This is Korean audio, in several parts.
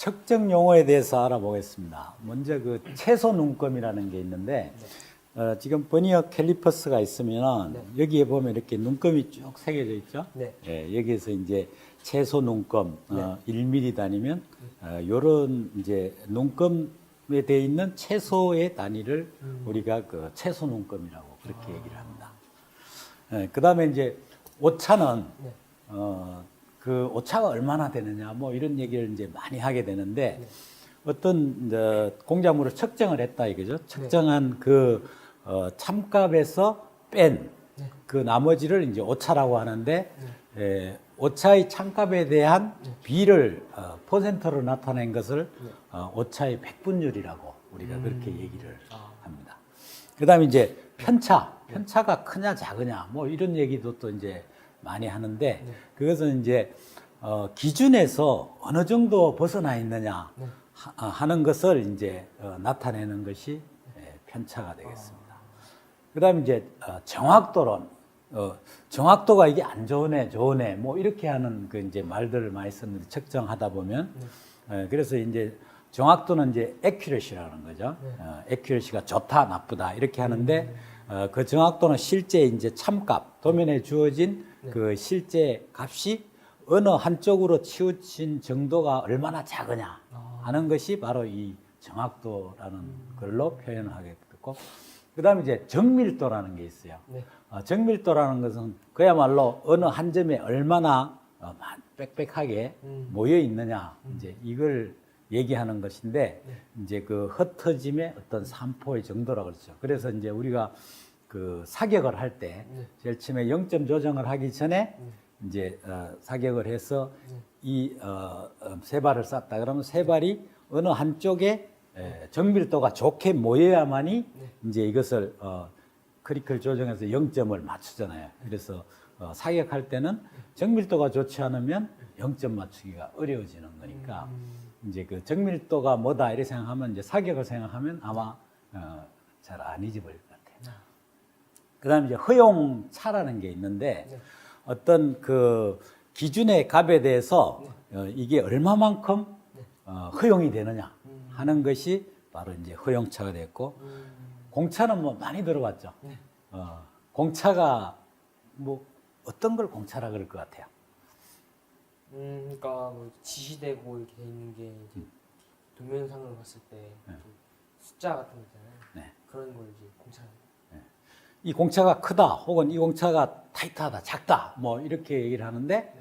측정 용어에 대해서 알아보겠습니다. 먼저 그 채소 눈금이라는 게 있는데 지금 버니어 캘리퍼스가 있으면 여기에 보면 이렇게 눈금이 쭉 새겨져 있죠. 네. 여기에서 이제 채소 눈금 1mm 단위면 요런 이제 눈금에 되어 있는 채소의 단위를 우리가 그 채소 눈금이라고 그렇게 얘기를 합니다. 그다음에 이제 오차는 그 오차가 얼마나 되느냐 뭐 이런 얘기를 이제 많이 하게 되는데 어떤 이제 공작물을 측정을 했다 이거죠. 측정한 그 참값에서 뺀 그 나머지를 이제 오차라고 하는데 오차의 참값에 대한 비를 퍼센트로 나타낸 것을 오차의 백분율이라고 우리가 그렇게 얘기를 합니다. 그다음에 이제 편차가 크냐 작으냐 뭐 이런 얘기도 또 이제 많이 하는데 그것은 이제 기준에서 어느 정도 벗어나 있느냐 하는 것을 이제 나타내는 것이 편차가 되겠습니다. 그다음에 이제 정확도론 정확도가 이게 안 좋으네 좋으네 뭐 이렇게 하는 그 이제 말들을 많이 썼는데 측정하다 보면 그래서 이제 정확도는 이제 accuracy라는 거죠. accuracy가 좋다 나쁘다 이렇게 하는데 그 정확도는 실제 이제 참값 도면에 주어진 그 실제 값이 어느 한쪽으로 치우친 정도가 얼마나 작으냐 하는 것이 바로 이 정확도라는 걸로 표현을 하겠고, 그 다음에 이제 정밀도라는 게 있어요. 정밀도라는 것은 그야말로 어느 한 점에 얼마나 빽빽하게 모여 있느냐 이제 이걸 얘기하는 것인데 이제 그 흩어짐의 어떤 산포의 정도라고 그러죠. 그래서 이제 우리가 그 사격을 할 때 제일 처음에 0점 조정을 하기 전에 이제 사격을 해서 이 세 발을 쐈다 그러면 세 발이 어느 한쪽에 정밀도가 좋게 모여야만이 이제 이것을 크리클 조정해서 0점을 맞추잖아요. 그래서 사격할 때는 정밀도가 좋지 않으면 0점 맞추기가 어려워지는 거니까 이제 그 정밀도가 뭐다 이렇게 생각하면 이제 사격을 생각하면 아마 잘 안 잊어버릴 것 같아요. 그다음에 이제 허용차라는 게 있는데 어떤 그 기준의 값에 대해서 이게 얼마만큼 허용이 되느냐 하는 것이 바로 이제 허용차가 됐고, 공차는 뭐 많이 들어봤죠. 공차가 뭐 어떤 걸 공차라 그럴 것 같아요. 그러니까 뭐 지시되고 이렇게 돼 있는 게 이제 도면상으로 봤을 때 숫자 같은 거 있잖아요. 그런 걸 이제 공차. 이 공차가 크다 혹은 이 공차가 타이트하다 작다 뭐 이렇게 얘기를 하는데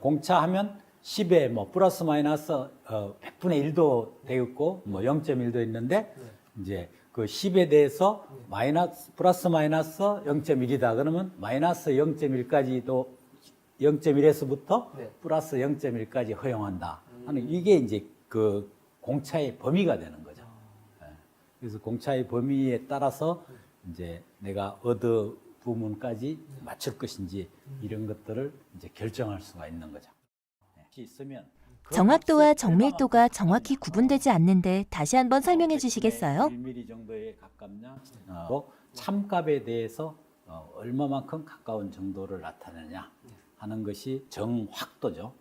공차 하면 10에 뭐 플러스 마이너스 100분의 1도 되었고 뭐 0.1도 있는데 이제 그 10에 대해서 마이너스 플러스 마이너스 0.1이다 그러면 마이너스 0.1까지도 0.1에서부터 플러스 0.1까지 허용한다 하는 이게 이제 그 공차의 범위가 되는 거죠. 그래서 공차의 범위에 따라서 이제 내가 어느 부문까지 맞출 것인지 이런 것들을 이제 결정할 수가 있는 거죠. 있으면 정확도와 정밀도가 정확히 구분되지 않는데 다시 한번 설명해 주시겠어요? 1mm 정도에 가깝냐, 참값에 대해서 얼마만큼 가까운 정도를 나타내냐 하는 것이 정확도죠.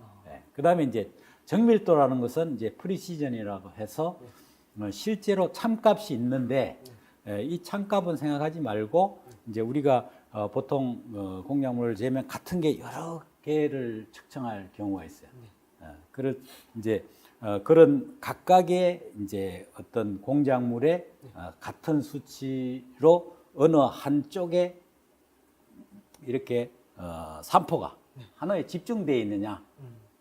그다음에 이제 정밀도라는 것은 이제 프리시전이라고 해서 실제로 참값이 있는데 이 참값은 생각하지 말고 이제 우리가 보통 공작물을 재면 같은 게 여러 개를 측정할 경우가 있어요. 그런 이제 그런 각각의 이제 어떤 공작물의 같은 수치로 어느 한쪽에 이렇게 산포가 하나에 집중되어 있느냐,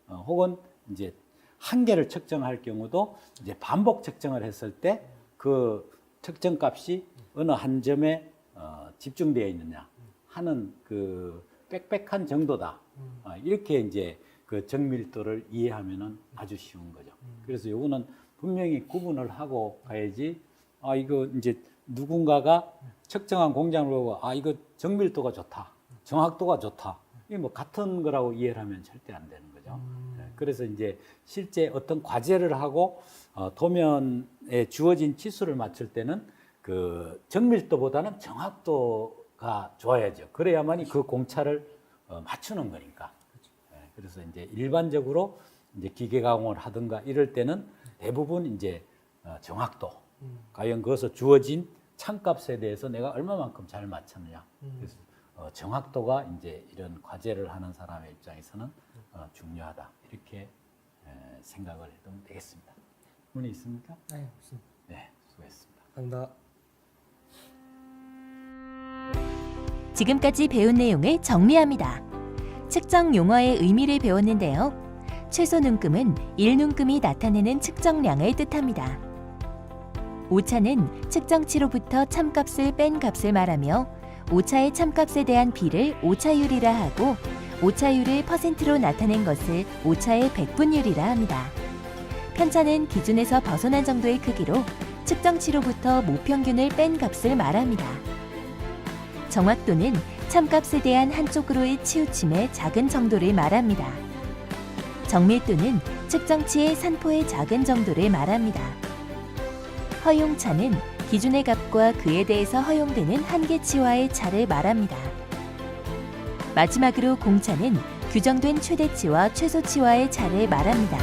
혹은 이제 한 개를 측정할 경우도 이제 반복 측정을 했을 때 그 측정값이 어느 한 점에 집중되어 있느냐 하는 그 빽빽한 정도다. 이렇게 이제 그 정밀도를 이해하면은 아주 쉬운 거죠. 그래서 요거는 분명히 구분을 하고 가야지. 이거 이제 누군가가 측정한 공작물을 보고 이거 정밀도가 좋다, 정확도가 좋다. 이게 뭐 같은 거라고 이해를 하면 절대 안 되는 거죠. 그래서 이제 실제 어떤 과제를 하고 도면에 주어진 치수를 맞출 때는 그 정밀도보다는 정확도가 좋아야죠. 그래야만이 그 공차를 맞추는 거니까. 그래서 이제 일반적으로 이제 기계 가공을 하든가 이럴 때는 대부분 이제 정확도, 과연 그것을 주어진 참값에 대해서 내가 얼마만큼 잘 맞췄느냐. 그래서 정확도가 이제 이런 과제를 하는 사람의 입장에서는 중요하다. 이렇게 생각을 해도 되겠습니다. 문의 있습니까? 네, 없습니다. 네, 수고했습니다. 감사합니다. 지금까지 배운 내용을 정리합니다. 측정 용어의 의미를 배웠는데요. 최소 눈금은 1눈금이 나타내는 측정량을 뜻합니다. 오차는 측정치로부터 참값을 뺀 값을 말하며 오차의 참값에 대한 비를 오차율이라 하고 오차율을 퍼센트로 나타낸 것을 오차의 백분율이라 합니다. 편차는 기준에서 벗어난 정도의 크기로 측정치로부터 모평균을 뺀 값을 말합니다. 정확도는 참값에 대한 한쪽으로의 치우침의 작은 정도를 말합니다. 정밀도는 측정치의 산포의 작은 정도를 말합니다. 허용차는 기준의 값과 그에 대해서 허용되는 한계치와의 차를 말합니다. 마지막으로 공차는 규정된 최대치와 최소치와의 차를 말합니다.